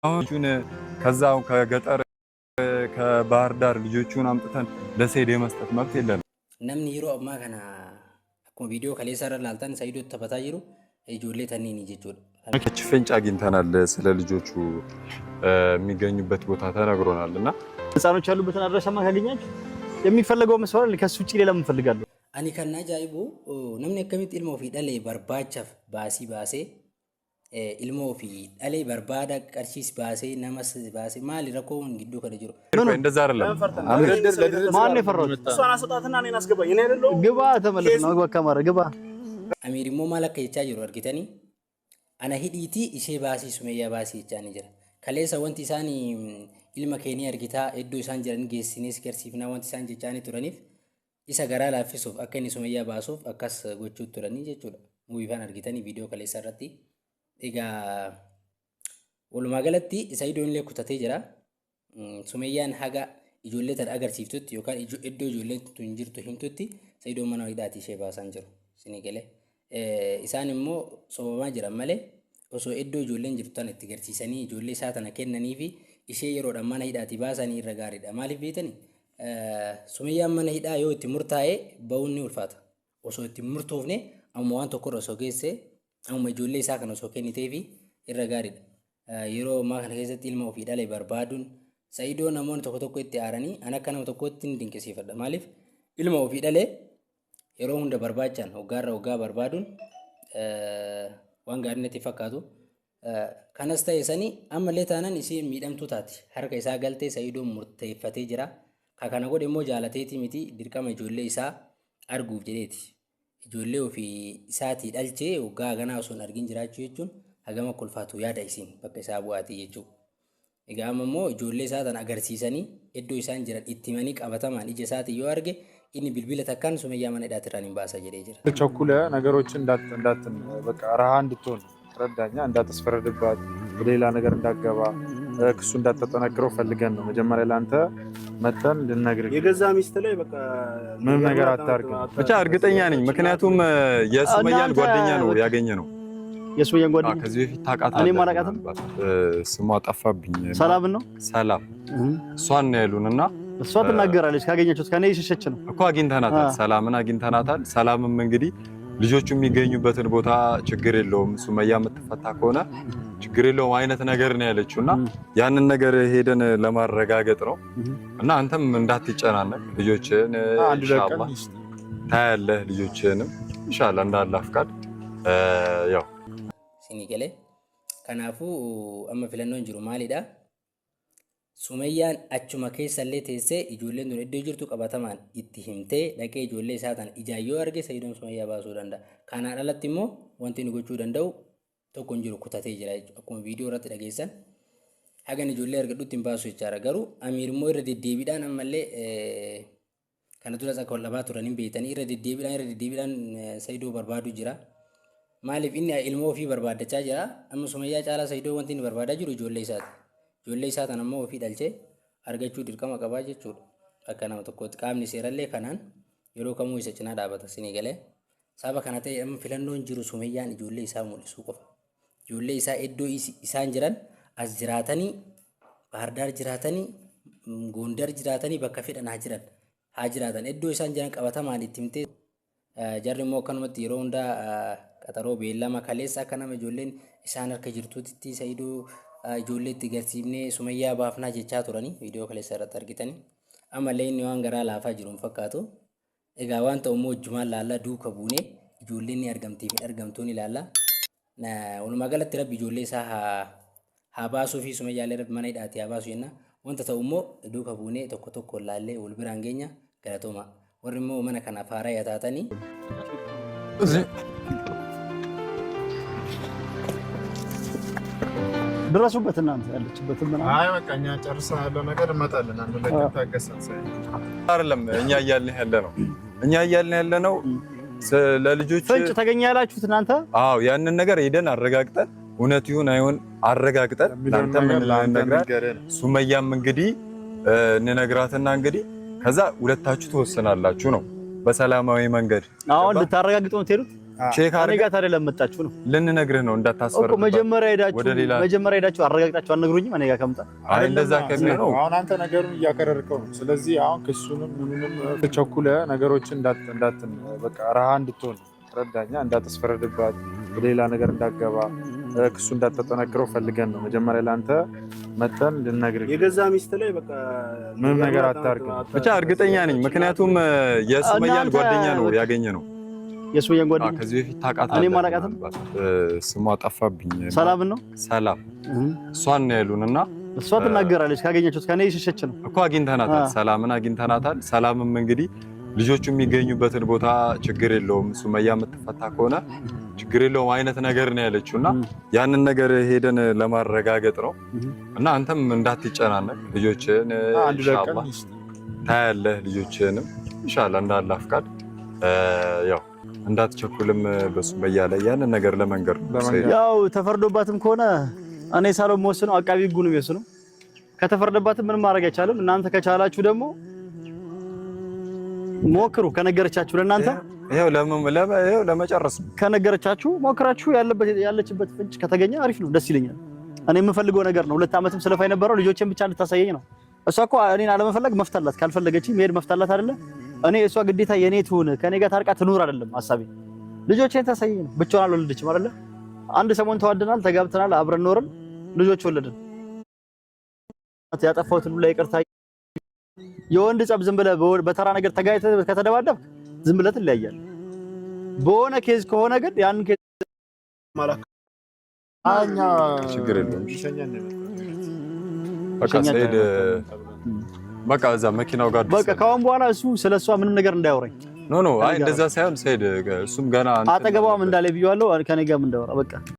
አሁን ከዛው ከገጠር ከባህር ዳር ልጆቹን አምጥተን ለሰይድ የመስጠት መብት የለንም። namni yeroo ammaa kana akkuma viidiyoo kaleessa irra ilaaltan Sa'iidootti taphataa jiru ijoollee tanniini jechuudha. ፍንጭ አግኝተናል። ስለ ልጆቹ የሚገኙበት ቦታ ተነግሮናልና ህፃኖች ያሉበትን አድራሻማ ካገኛችሁ የሚፈልገው መስዋዕት ከሱ ውጪ ሌላ ምን ፈልጋለሁ? ani kan ajaa'ibu namni akkamitti ilma ofii dhalee barbaachaaf baasii baasee ilma ofii dhalee barbaada qarshiis baasee namas baasee maali rakkoon gidduu kana jiru እንደዛ አይደለም። ማን የፈራው? እሷን አሰጣትና እኔን አስገባኝ። እኔ አይደለሁ ግባ ተመለስ ነው ግባ ከማረ ግባ amiir immoo maal akka jechaa jiru argitanii ana hidhiitii ishee baasii Sumayyaa baasii jechaa ni jira. Kaleessa wanti isaan ilma keenii argitaa iddoo isaan jiran geessinees garsiifnaa wanti isaan jechaa ni turaniif isa garaa laaffisuuf akka inni Sumayyaa baasuuf akkas gochuu turanii jechuudha. Muuyifaan argitanii viidiyoo kaleessa irratti. Egaa walumaa galatti Sa'iidoon illee kutatee jira. Sumayyaan haga ijoollee tan agarsiiftutti yookaan iddoo ijoolleen tun jirtu himtutti Sa'iidoon mana hidhaatii ishee baasan jiru. Sinii galee isaan immoo sobamaa jiran malee osoo iddoo ijoolleen jirtu tan itti garsiisanii ijoollee isaa tana kennanii fi ishee yeroodhaan mana hidhaatii baasanii irra gaariidha. Maaliif beekanii Sumayyaan mana hidhaa yoo itti murtaa'ee ba'uun ni ulfaata. Osoo itti murtoofne amma waan tokkorra osoo geesse amma ijoollee isaa kana osoo kennitee fi irra gaariidha. Yeroo ammaa kana keessatti ilma ofii dhalee barbaaduun Sa'iidoo namoonni tokko tokko itti aaranii ana akka nama tokkotti ni dinqisiifadha. Maaliif ilma ofii dhalee yeroo hunda barbaachaan hoggaarra hoggaa barbaaduun waan gaarii natti fakkaatu. Kanas ta'e sanii ammallee taanaan isheen miidhamtuu taati. Harka isaa galtee Sa'iidoon murteeffatee jira. Kana godhe immoo jaalateetii miti dirqama ijoollee isaa arguuf jedheeti. Ijoollee ofii isaatii dhalchee hoggaa ganaa osoo hin argin jiraachuu jechuun hagama kolfaatu yaada isiin bakka isaa bu'aatii jechuudha. Egaa amma immoo ijoollee isaa tan agarsiisanii iddoo isaan jiran itti himanii qabatamaan ija isaatii yoo arge inni bilbila takkaan Sumayyaa mana hidhaatirraan hin baasa jedhee jira. ቸኩለ ነገሮችን እንዳትን በቃ ረሃ እንድትሆን ረዳኛ እንዳትስፈረድባት ሌላ ነገር እንዳትገባ ክሱ እንዳትጠነክረው ፈልገን ነው መጀመሪያ ላንተ መተን ልነግርህ የገዛ ሚስት ላይ በቃ ምን ነገር አታርግ ብቻ እርግጠኛ ነኝ። ምክንያቱም የሱመያን ጓደኛ ነው ያገኘ ነው። የሱመያን ጓደኛ ከዚህ በፊት ታውቃታለህ? እኔ ማላውቃትም። ስሟ ጠፋብኝ። ሰላም ነው ሰላም እሷን ነው ያሉንና እሷ ትናገራለች። ካገኘችው ከኔ እየሸሸች ነው እኮ አግኝተናታል። ሰላምን አግኝተናታል። ሰላምም እንግዲህ ልጆቹ የሚገኙበትን ቦታ ችግር የለውም ሱመያ የምትፈታ ከሆነ ችግር የለውም አይነት ነገር ነው ያለችውና ያንን ነገር ሄደን ለማረጋገጥ ነው። እና አንተም እንዳትጨናነቅ ልጆችን ኢንሻአላህ ታያለህ። ልጆችንም ኢንሻአላህ እንዳላህ ፍቃድ ያው ሲኒገሌ ከናፉ አመ ፍለኖን ጅሩ ማሊዳ Sumayyaan achuma keessallee teessee ijoolleen tun iddoo jirtu qabatamaan itti himtee dhaqee ijoollee isaa tan ijaan yoo arge Sa'iidoon Sumayyaa baasuu danda'a. Kanaan alatti immoo wanti inni gochuu danda'u tokko hin jiru kutatee jira jechuudha. Akkuma viidiyoo irratti dhageessan hagan ijoollee argadhutti hin baasu jechaadha. Garuu amiir immoo irra deddeebiidhaan ammallee kana duras akka wal dhabaa turan hin beekanii irra deddeebiidhaan Sa'iidoo barbaadu jira. Maaliif inni ilmoo ofii barbaadachaa jira. Amma Sumayyaa caalaa Sa'iidoo wanti inni barbaadaa jiru ijoollee isaati. Ijoollee isaa tan ammoo ofii dhalchee argachuu dirqama qabaa jechuudha. Akka nama tokkotti qaamni seerallee kanaan yeroo kamuu isa cinaa dhaabata sinii galee. Sababa kana ta'e amma filannoon jiru Sumayyaan ijoollee isaa mul'isuu qofa. Ijoollee isaa iddoo isaan jiran as jiraatanii Bahar Daar jiraatanii Gondar jiraatanii bakka fedhan haa jiraatan iddoo isaan jiran qabatamaan itti himtee jarri immoo akkanumatti yeroo hundaa qaxaroo beellama kaleessa akka nama ijoolleen isaan harka jirtuutti Sa'iidoo ijoollee itti garsiifnee Sumayyaa baafnaa jechaa turanii viidiyoo kaleessa irratti argitanii ammallee inni waan garaa laafaa jiru hin fakkaatu. Egaa waan ta'u immoo wajjumaan laallaa duuka buunee ijoolleen ni argamtii fi argamtuun ilaallaa. Walumaa galatti rabbi ijoollee isaa haa baasuu fi Sumayyaallee rabbi mana hidhaatii haa baasu jenna. Wanta ta'u immoo duuka buunee tokko tokko laallee wal biraan geenya galatooma. Warri immoo mana kanaaf haaraa taatanii ድረሱበት እናንተ ያለችበትን ምናምን አይ በቃ እኛ ጨርሰን ያለው ነገር እንመጣለን። አንዱ ላይ ታገሰን አይደለም እኛ እያልን ያለ ነው ለልጆች ፍንጭ ተገኘ ያላችሁት እናንተ። አዎ ያንን ነገር ሄደን አረጋግጠን እውነት ይሁን አይሁን አረጋግጠን እናንተ ምን ነገር ሱመያም እንግዲህ እንነግራትና እንግዲህ ከዛ ሁለታችሁ ትወስናላችሁ ነው በሰላማዊ መንገድ። አሁን ልታረጋግጡ ነው ትሄዱት? ቼክ እኔ አድርገህ ጋር ታዲያ ለመጣችሁ ነው ልንነግርህ ነው እንዳታስፈርድ እኮ መጀመሪያ ሄዳችሁ አረጋግጣችሁ አልነግሩኝም እኔ ጋር ከመጣ አይ እንደዛ ከሚሆን ነው አሁን አንተ ነገሩን እያከረርከው ነው። ስለዚህ አሁን ክሱንም ምንም ተቸኩለህ ነገሮችን እንዳትን በቃ ረሃ እንድትሆን ረዳኛ እንዳትስፈረድባት ሌላ ነገር እንዳትገባ ክሱ እንዳትጠነክረው ፈልገን ነው መጀመሪያ ለአንተ መተን ልነግርህ። የገዛ ሚስት ላይ በቃ ምንም ነገር አታርግ ብቻ እርግጠኛ ነኝ። ምክንያቱም የሱመያን ጓደኛ ነው ያገኘ ነው። የሱመያን ጓደኛ ከዚህ በፊት ታውቃታለህ? እኔ ማላውቃትም። ስሟ ጠፋብኝ። ሰላም ነው ሰላም እሷን ነው ያሉንና እሷ ትናገራለች። ካገኘችሁት ከኔ የሸሸች ነው እኮ አግኝተናታል። ሰላምን አግኝተናታል። ሰላምም እንግዲህ ልጆቹ የሚገኙበትን ቦታ ችግር የለውም ሱመያ የምትፈታ ከሆነ ችግር የለውም አይነት ነገር ነው ያለችውና ያንን ነገር ሄደን ለማረጋገጥ ነው። እና አንተም እንዳትጨናነቅ ልጆችን ኢንሻአላህ ታያለህ። ልጆችንም ኢንሻአላህ እንዳላህ ፍቃድ ያው እንዳትቸኩልም በሱመያ ላይ ያንን ነገር ለመንገር ነው። ያው ተፈርዶባትም ከሆነ እኔ ሳለው የምወስነው አቃቢ ሕጉ ነው የሚወስነው። ከተፈረደባትም ምንም ማድረግ አይቻልም። እናንተ ከቻላችሁ ደግሞ ሞክሩ። ከነገረቻችሁ ለእናንተ ይሄው ለመጨረስ ነው። ከነገረቻችሁ ሞክራችሁ ያለችበት ፍንጭ ከተገኘ አሪፍ ነው፣ ደስ ይለኛል። እኔ የምፈልገው ነገር ነው። 2 ዓመትም ስለፋ የነበረው ልጆችን ብቻ እንድታሳየኝ ነው። እሷ እኮ እኔን አለመፈለግ መፍታላት፣ ካልፈለገች መሄድ መፍታላት አይደለ? እኔ እሷ ግዴታ የኔ ትሁን ከኔ ጋር ታርቃ ትኑር አይደለም ሐሳቤ። ልጆችን ታሳየኝ ነው። ብቻዋን አልወለደችም አይደለ? አንድ ሰሞን ተዋደናል፣ ተጋብተናል፣ አብረን ኖርን፣ ልጆች ወለድን። ያጠፋሁትን ሁሉ ይቅርታ። የወንድ ጸብ ዝም ብለህ በተራ ነገር ተጋይተህ ከተደባደብክ ዝም ብለህ ትለያያለህ። በሆነ ኬዝ ከሆነ ግን ያን ኬዝ ማላክ አኛ ችግር የለውም። በቃ ሰይድ በቃ እዛ መኪናው ጋር በቃ ካሁን በኋላ እሱ ስለሷ ምንም ነገር እንዳያወራኝ። ኖ አይ እንደዛ ሳይሆን ሰይድ እሱም ገና አጠገቧም እንዳለ ብየዋለሁ። ከኔ ጋርም እንዳወራ በቃ